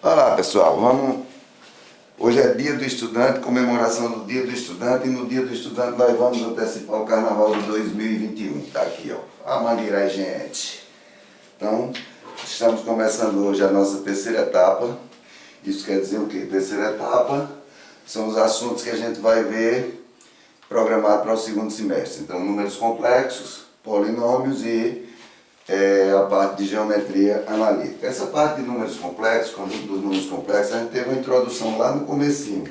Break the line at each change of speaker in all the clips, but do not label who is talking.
Olá pessoal, hoje é dia do estudante, comemoração do dia do estudante, e no dia do estudante nós vamos antecipar o carnaval de 2021, tá aqui ó, a mangueira aí gente. Então, estamos começando hoje a nossa terceira etapa. Isso quer dizer o quê? Terceira etapa são os assuntos que a gente vai ver programado para o segundo semestre. Então, números complexos, polinômios e a parte de geometria analítica. Essa parte de números complexos, conjunto dos números complexos, a gente teve uma introdução lá no comecinho,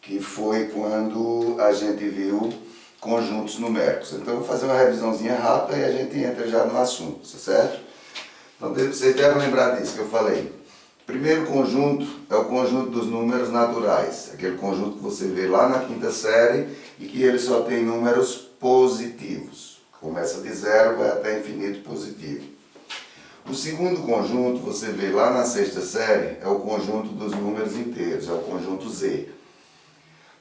que foi quando a gente viu conjuntos numéricos. Então eu vou fazer uma revisãozinha rápida e a gente entra já no assunto, certo? Então vocês devem lembrar disso que eu falei. Primeiro conjunto é o conjunto dos números naturais, aquele conjunto que você vê lá na quinta série e que ele só tem números positivos. Começa de zero, vai até infinito positivo. O segundo conjunto, você vê lá na sexta série, é o conjunto dos números inteiros, é o conjunto Z.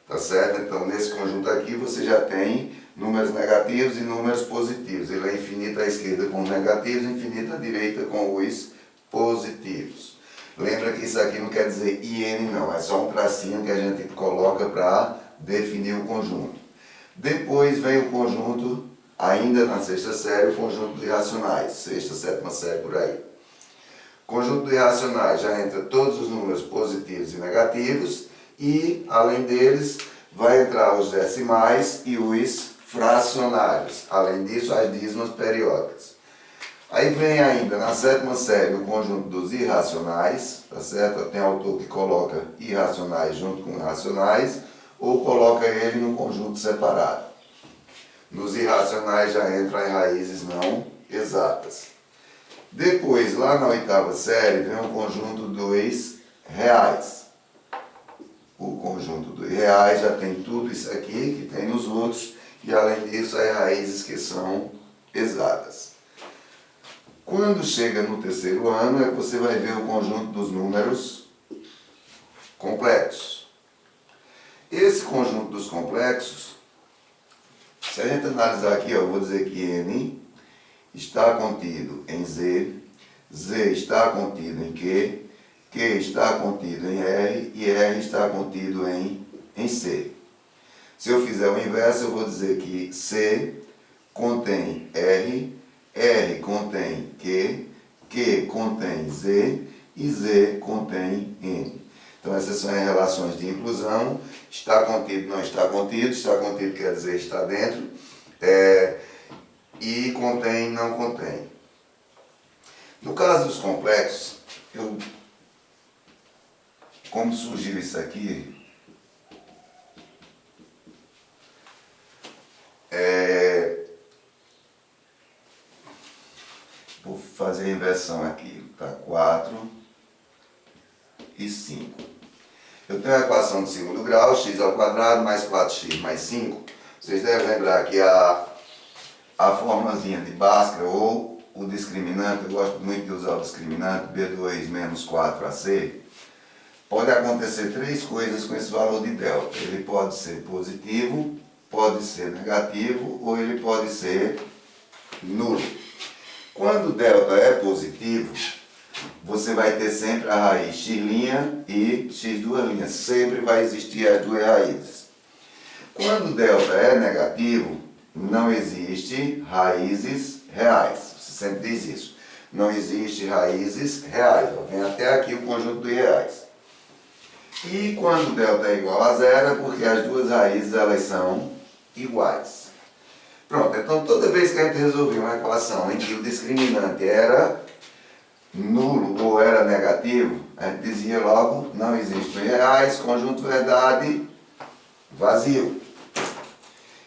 Tá certo? Então, nesse conjunto aqui, você já tem números negativos e números positivos. Ele é infinito à esquerda com os negativos, infinito à direita com os positivos. Lembra que isso aqui não quer dizer IN não, é só um tracinho que a gente coloca para definir o conjunto. Depois vem o conjunto, ainda na sexta série, o conjunto de racionais, sexta, sétima série por aí. Conjunto de racionais já entra todos os números positivos e negativos e, além deles, vai entrar os decimais e os fracionários. Além disso, as dízimas periódicas. Aí vem ainda na sétima série o conjunto dos irracionais, tá certo? Tem autor que coloca irracionais junto com racionais ou coloca ele num conjunto separado. Nos irracionais já entram as raízes não exatas. Depois, lá na oitava série, vem o conjunto dos reais. O conjunto dos reais já tem tudo isso aqui que tem nos outros, e além disso, as raízes que são exatas. Quando chega no terceiro ano, é que você vai ver o conjunto dos números complexos. Esse conjunto dos complexos, se a gente analisar aqui, eu vou dizer que N está contido em Z, Z está contido em Q está contido em R e R está contido em C. Se eu fizer o inverso, eu vou dizer que C contém R, R contém Q contém Z e Z contém N. Então essas são as relações de inclusão. Está contido, não está contido. Está contido quer dizer está dentro. E contém, não contém. No caso dos complexos, como surgiu isso aqui, vou fazer a inversão aqui. Tá 4 e 5. Eu tenho a equação de segundo grau, x ao quadrado mais 4x mais 5. Vocês devem lembrar que a formulazinha de Bhaskara ou o discriminante, eu gosto muito de usar o discriminante, B2 menos 4AC, pode acontecer três coisas com esse valor de delta. Ele pode ser positivo, pode ser negativo ou ele pode ser nulo. Quando delta é positivo, você vai ter sempre a raiz x' e x2'. Sempre vai existir as duas raízes. Quando delta é negativo, não existe raízes reais. Você sempre diz isso. Não existe raízes reais. Vem até aqui o conjunto de reais. E quando delta é igual a zero, é porque as duas raízes elas são iguais. Pronto, então toda vez que a gente resolvia uma equação em que o discriminante era nulo ou era negativo, a gente dizia logo, não existem reais, conjunto verdade, vazio.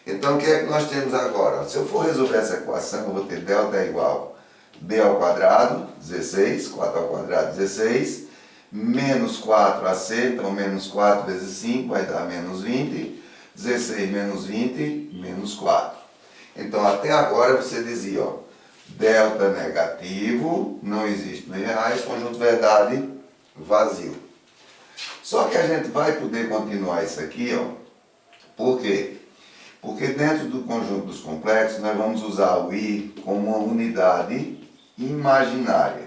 Então o que é que nós temos agora? Se eu for resolver essa equação, eu vou ter delta é igual a b ao quadrado, 16, 4 ao quadrado, 16, menos 4ac, então menos 4 vezes 5 vai dar menos 20, 16 menos 20, menos 4. Então até agora você dizia, ó, delta negativo, não existe nos reais, conjunto verdade, vazio. Só que a gente vai poder continuar isso aqui, ó, por quê? Porque dentro do conjunto dos complexos nós vamos usar o I como uma unidade imaginária.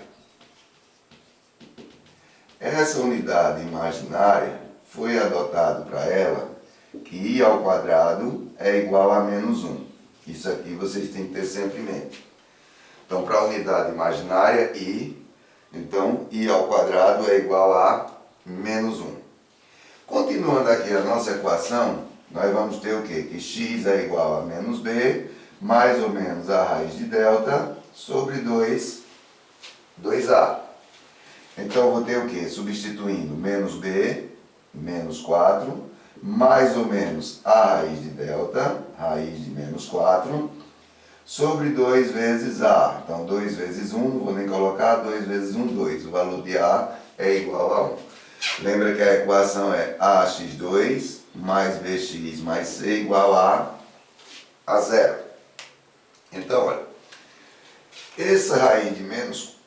essa unidade imaginária foi adotado para ela que i ao quadrado é igual a menos 1. Isso aqui vocês têm que ter sempre em mente. Então, para a unidade imaginária, i, então i ao quadrado é igual a menos 1. Continuando aqui a nossa equação, nós vamos ter o quê? Que x é igual a menos b, mais ou menos a raiz de delta, sobre 2a. Então, eu vou ter o quê? Substituindo menos b, menos 4, mais ou menos a raiz de delta, raiz de menos 4, sobre 2 vezes a. Então, 2 vezes 1, não vou nem colocar, 2 vezes 1, 2. O valor de a é igual a 1. Lembra que a equação é ax2 mais bx mais c igual a 0. Então, olha, essa raiz de menos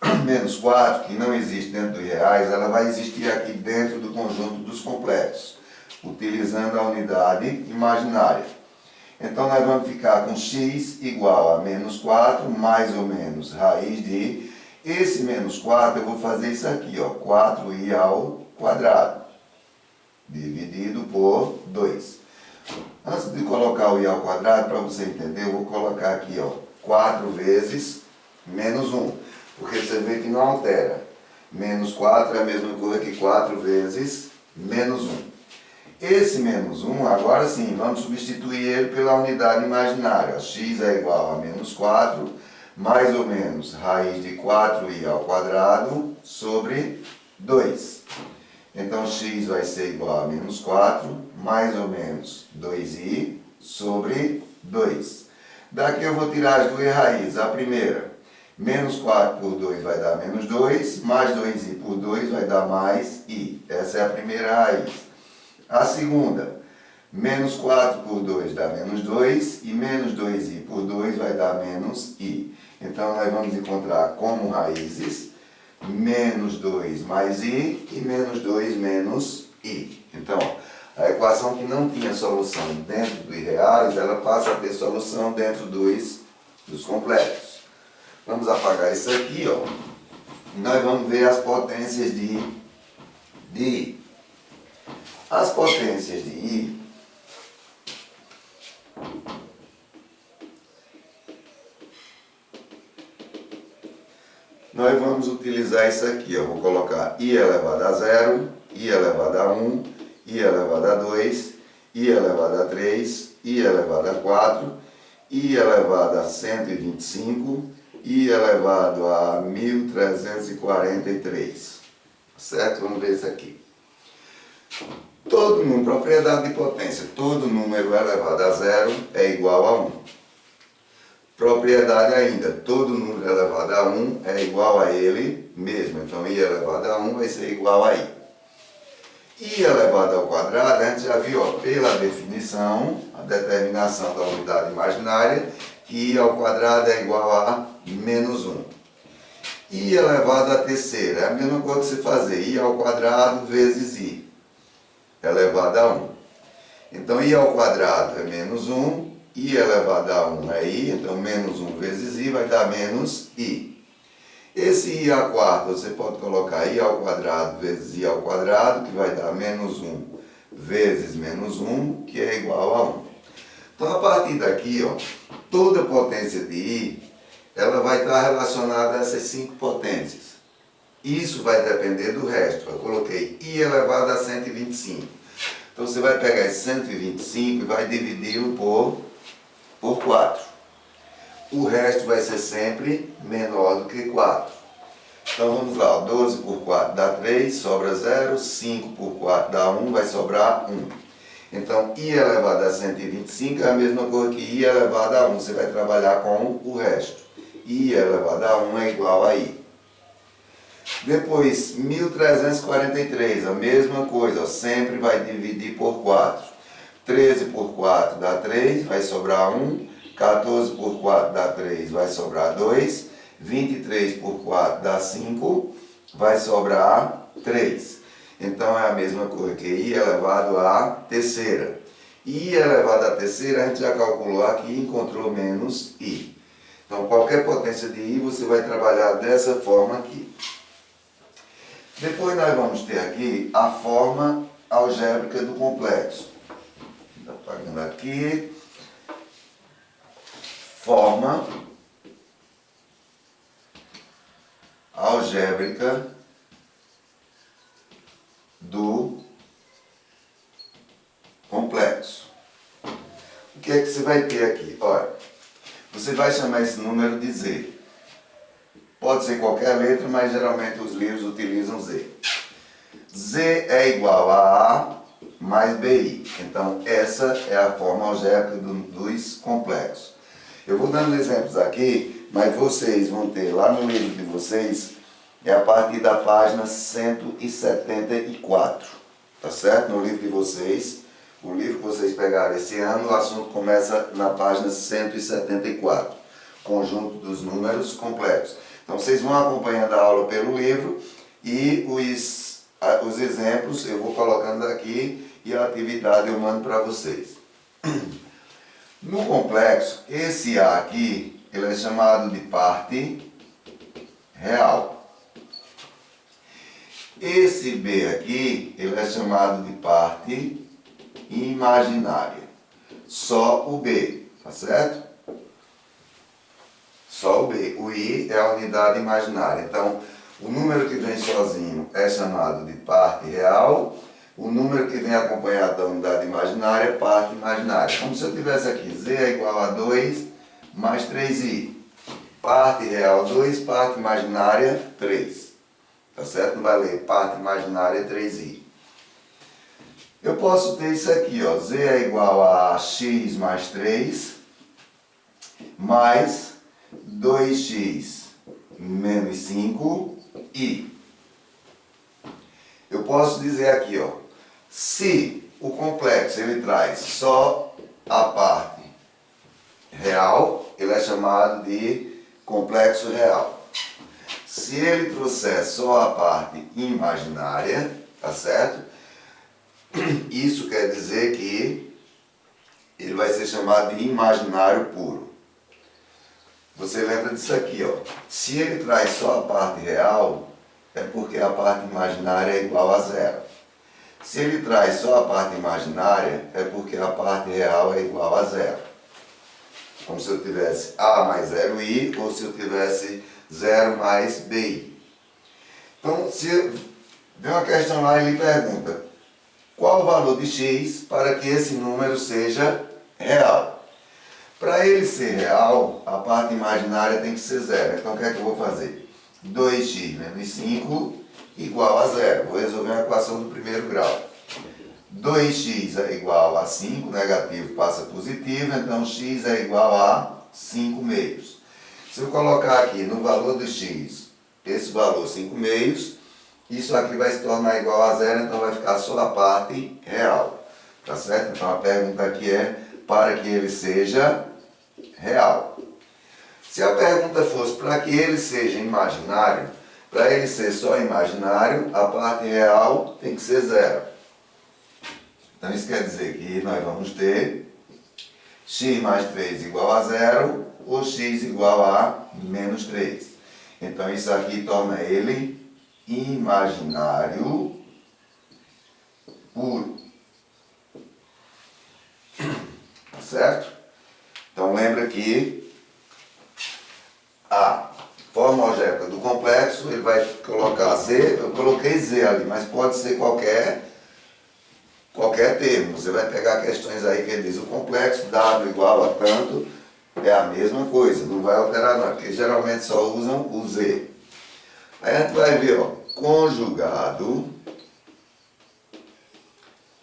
4, que não existe dentro dos reais, ela vai existir aqui dentro do conjunto dos completos, utilizando a unidade imaginária. Então, nós vamos ficar com x igual a menos 4, mais ou menos raiz de... Esse menos 4, eu vou fazer isso aqui, ó, 4i ao quadrado, dividido por 2. Antes de colocar o i ao quadrado, para você entender, eu vou colocar aqui, ó, 4 vezes menos 1, porque você vê que não altera. Menos 4 é a mesma coisa que 4 vezes menos 1. Esse menos 1, agora sim, vamos substituir ele pela unidade imaginária. X é igual a menos 4, mais ou menos raiz de 4i ao quadrado sobre 2. Então, x vai ser igual a menos 4, mais ou menos 2i sobre 2. Daqui eu vou tirar as duas raízes. A primeira, menos 4 por 2 vai dar menos 2, mais 2i por 2 vai dar mais i. Essa é a primeira raiz. A segunda, menos 4 por 2 dá menos 2, e menos 2i por 2 vai dar menos i. Então, nós vamos encontrar como raízes menos 2 mais i e menos 2 menos i. Então, a equação que não tinha solução dentro dos reais, ela passa a ter solução dentro dos completos. Vamos apagar isso aqui, ó. E nós vamos ver as potências de i. As potências de i nós vamos utilizar isso aqui, ó. Vou colocar i elevado a 0, i elevado a 1, i elevado a 2, i elevado a 3, i elevado a 4, i elevado a 125, i elevado a 1343. Certo? Vamos ver isso aqui. Todo número, propriedade de potência, todo número elevado a 0 é igual a 1. Propriedade ainda, todo número elevado a 1 é igual a ele mesmo. Então, i elevado a 1 vai ser igual a i. I elevado ao quadrado, a gente já viu, ó, pela definição, a determinação da unidade imaginária, que i ao quadrado é igual a menos 1. I elevado à terceira, é a mesma coisa que você fazer, i ao quadrado vezes i, elevado a 1. Então, i ao quadrado é menos 1, i elevado a 1 é i, então menos 1 vezes i vai dar menos i. Esse i à quarta você pode colocar i ao quadrado vezes i ao quadrado, que vai dar menos 1 vezes menos 1, que é igual a 1. Então, a partir daqui, ó, toda potência de i, ela vai estar relacionada a essas 5 potências. Isso vai depender do resto. Eu coloquei i elevado a 125. Então, você vai pegar esse 125 e vai dividi-lo por 4. O resto vai ser sempre menor do que 4. Então, vamos lá. 12 por 4 dá 3, sobra 0. 5 por 4 dá 1, vai sobrar 1. Então, i elevado a 125 é a mesma coisa que i elevado a 1. Você vai trabalhar com o resto. I elevado a 1 é igual a i. Depois, 1343, a mesma coisa, ó, sempre vai dividir por 4. 13 por 4 dá 3, vai sobrar 1. 14 por 4 dá 3, vai sobrar 2. 23 por 4 dá 5, vai sobrar 3. Então, é a mesma coisa que i elevado à terceira. I elevado à terceira, a gente já calculou aqui e encontrou menos i. Então, qualquer potência de i, você vai trabalhar dessa forma aqui. Depois nós vamos ter aqui a forma algébrica do complexo. Está apagando aqui. Forma algébrica do complexo. O que é que você vai ter aqui? Olha, você vai chamar esse número de Z. Pode ser qualquer letra, mas geralmente os livros utilizam Z. Z é igual a A mais BI. Então, essa é a forma algébrica dos complexos. Eu vou dando exemplos aqui, mas vocês vão ter lá no livro de vocês, é a partir da página 174. Tá certo? No livro de vocês, o livro que vocês pegaram esse ano, o assunto começa na página 174. Conjunto dos números complexos. Então, vocês vão acompanhando a aula pelo livro e os exemplos eu vou colocando aqui e a atividade eu mando para vocês. No complexo, esse A aqui, ele é chamado de parte real. Esse B aqui, ele é chamado de parte imaginária. Só o B, tá certo? Só o B. O I é a unidade imaginária. Então, o número que vem sozinho é chamado de parte real. O número que vem acompanhado da unidade imaginária é parte imaginária. Como se eu tivesse aqui, Z é igual a 2 mais 3i. Parte real 2, parte imaginária 3. Tá certo? Não vai ler parte imaginária 3i. Eu posso ter isso aqui, ó. Z é igual a x mais 3 mais 2x menos 5i. Eu posso dizer aqui, ó, se o complexo ele traz só a parte real, ele é chamado de complexo real. Se ele trouxer só a parte imaginária, tá certo? Isso quer dizer que ele vai ser chamado de imaginário puro. Você lembra disso aqui, ó. Se ele traz só a parte real, é porque a parte imaginária é igual a zero. Se ele traz só a parte imaginária, é porque a parte real é igual a zero. Como se eu tivesse A mais 0i, ou se eu tivesse 0 mais BI. Então, se vem uma questão lá e ele pergunta, qual o valor de x para que esse número seja real? Para ele ser real, a parte imaginária tem que ser zero. Então, o que é que eu vou fazer? 2x menos 5 igual a zero. Vou resolver uma equação do primeiro grau. 2x é igual a 5, negativo passa positivo, então x é igual a 5 meios. Se eu colocar aqui no valor do x, esse valor 5 meios, isso aqui vai se tornar igual a zero, então vai ficar só a parte real. Tá certo? Então a pergunta aqui é para que ele seja real. Se a pergunta fosse para que ele seja imaginário, para ele ser só imaginário, a parte real tem que ser zero. Então isso quer dizer que nós vamos ter x mais 3 igual a zero ou x igual a menos 3. Então isso aqui torna ele imaginário puro. Tá certo? Então lembra que a forma algébrica do complexo, ele vai colocar Z, eu coloquei Z ali, mas pode ser qualquer termo. Você vai pegar questões aí que ele diz o complexo W igual a tanto, é a mesma coisa, não vai alterar não, porque geralmente só usam o Z. Aí a gente vai ver, ó, conjugado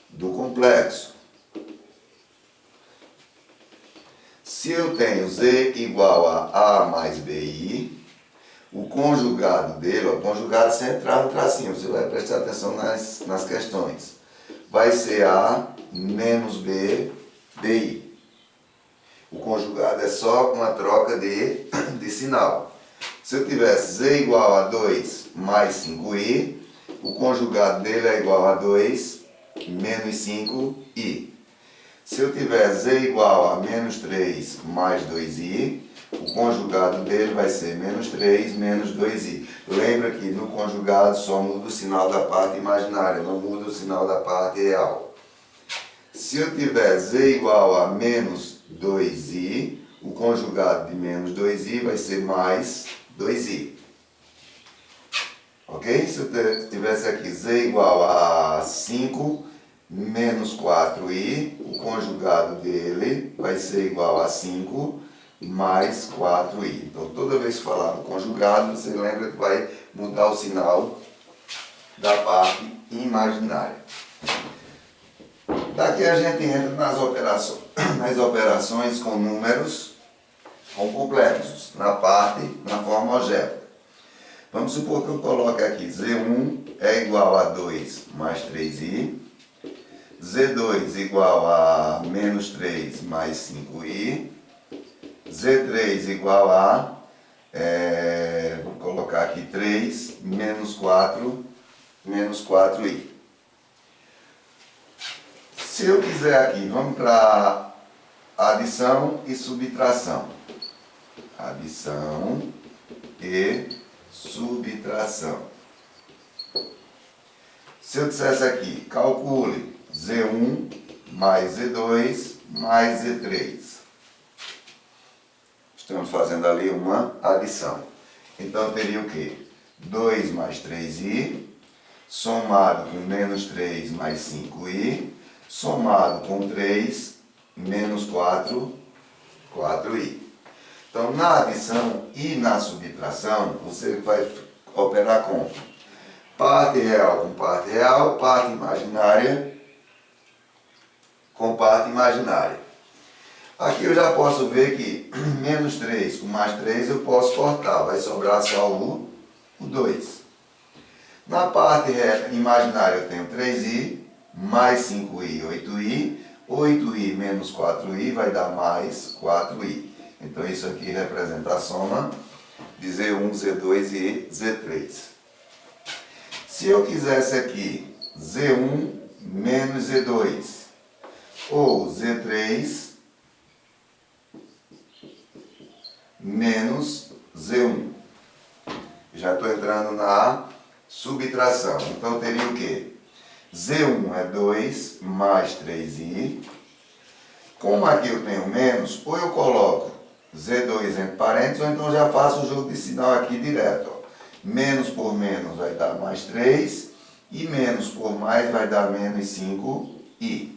do complexo. Se eu tenho Z igual a mais BI, o conjugado dele, o conjugado sem entrar no tracinho, você vai prestar atenção nas questões, vai ser A menos B, BI. O conjugado é só uma troca de sinal. Se eu tivesse Z igual a 2 mais 5i, o conjugado dele é igual a 2 menos 5i. Se eu tiver Z igual a menos 3 mais 2i, o conjugado dele vai ser menos 3 menos 2i. Lembra que no conjugado só muda o sinal da parte imaginária, não muda o sinal da parte real. Se eu tiver z igual a menos 2i, o conjugado de menos 2i vai ser mais 2i. Ok? Se eu tivesse aqui z igual a 5 menos 4i, o conjugado dele vai ser igual a 5 mais 4i. Então, toda vez que falar no conjugado, você lembra que vai mudar o sinal da parte imaginária. Daqui a gente entra nas operações com números com complexos, na forma algébrica. Vamos supor que eu coloque aqui Z1 é igual a 2 mais 3i, Z2 igual a menos 3 mais 5i, Z3 igual a, vou colocar aqui 3 menos 4i. Se eu quiser aqui, vamos para adição e subtração. Adição e subtração. Se eu dissesse aqui, calcule Z1 mais Z2 mais Z3. Estamos fazendo ali uma adição. Então teria o quê? 2 mais 3i, somado com menos 3 mais 5i, somado com 3 menos 4i. Então, na adição e na subtração, você vai operar com parte real com parte real, parte imaginária com parte imaginária. Aqui eu já posso ver que menos 3 com mais 3 eu posso cortar, vai sobrar só o 2. Na parte imaginária eu tenho 3i, mais 5i, 8i, 8i menos 4i vai dar mais 4i. Então isso aqui representa a soma de Z1, Z2 e Z3. Se eu quisesse aqui Z1 menos Z2 ou Z3 menos Z1, já estou entrando na subtração. Então teria o quê? Z1 é 2 mais 3i. Como aqui eu tenho menos, ou eu coloco Z2 entre parênteses, ou então já faço o jogo de sinal aqui direto. Ó. Menos por menos vai dar mais 3, e menos por mais vai dar menos 5i.